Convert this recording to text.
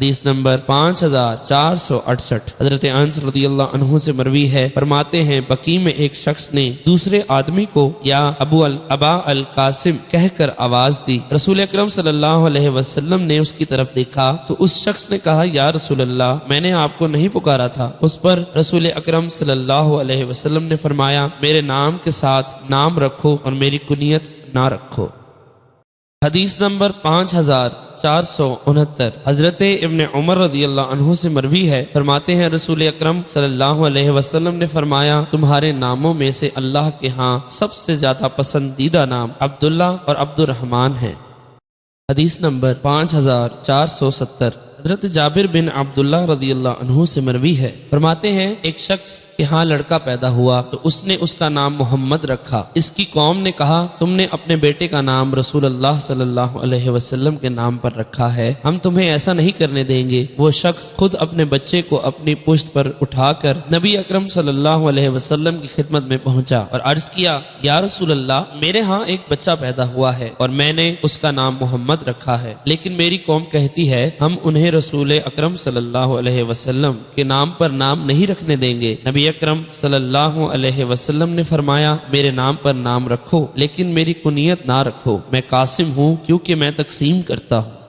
حدیث نمبر 5468۔ حضرت انس رضی اللہ عنہ سے مروی ہے، فرماتے ہیں بقیع میں ایک شخص نے دوسرے آدمی کو یا ابا القاسم کہہ کر آواز دی۔ رسول اکرم صلی اللہ علیہ وسلم نے اس کی طرف دیکھا تو اس شخص نے کہا یا رسول اللہ، میں نے آپ کو نہیں پکارا تھا۔ اس پر رسول اکرم صلی اللہ علیہ وسلم نے فرمایا میرے نام کے ساتھ نام رکھو اور میری کنیت نہ رکھو۔ حدیث نمبر 5469۔ حضرت ابن عمر رضی اللہ عنہ سے مروی ہے، فرماتے ہیں رسول اکرم صلی اللہ علیہ وسلم نے فرمایا تمہارے ناموں میں سے اللہ کے ہاں سب سے زیادہ پسندیدہ نام عبداللہ اور عبد الرحمن ہے۔ حدیث نمبر 5470۔ حضرت جابر بن عبداللہ رضی اللہ عنہ سے مروی ہے، فرماتے ہیں ایک شخص کے ہاں لڑکا پیدا ہوا تو اس نے اس کا نام محمد رکھا۔ اس کی قوم نے کہا تم نے اپنے بیٹے کا نام رسول اللہ صلی اللہ علیہ وسلم کے نام پر رکھا ہے، ہم تمہیں ایسا نہیں کرنے دیں گے۔ وہ شخص خود اپنے بچے کو اپنی پشت پر اٹھا کر نبی اکرم صلی اللہ علیہ وسلم کی خدمت میں پہنچا اور عرض کیا یا رسول اللہ، میرے ہاں ایک بچہ پیدا ہوا ہے اور میں نے اس کا نام محمد رکھا ہے، لیکن میری قوم کہتی ہے ہم انہیں رسول اکرم صلی اللہ علیہ وسلم کے نام پر نام نہیں رکھنے دیں گے۔ نبی اکرم صلی اللہ علیہ وسلم نے فرمایا میرے نام پر نام رکھو لیکن میری کنیت نہ رکھو، میں قاسم ہوں کیونکہ میں تقسیم کرتا ہوں۔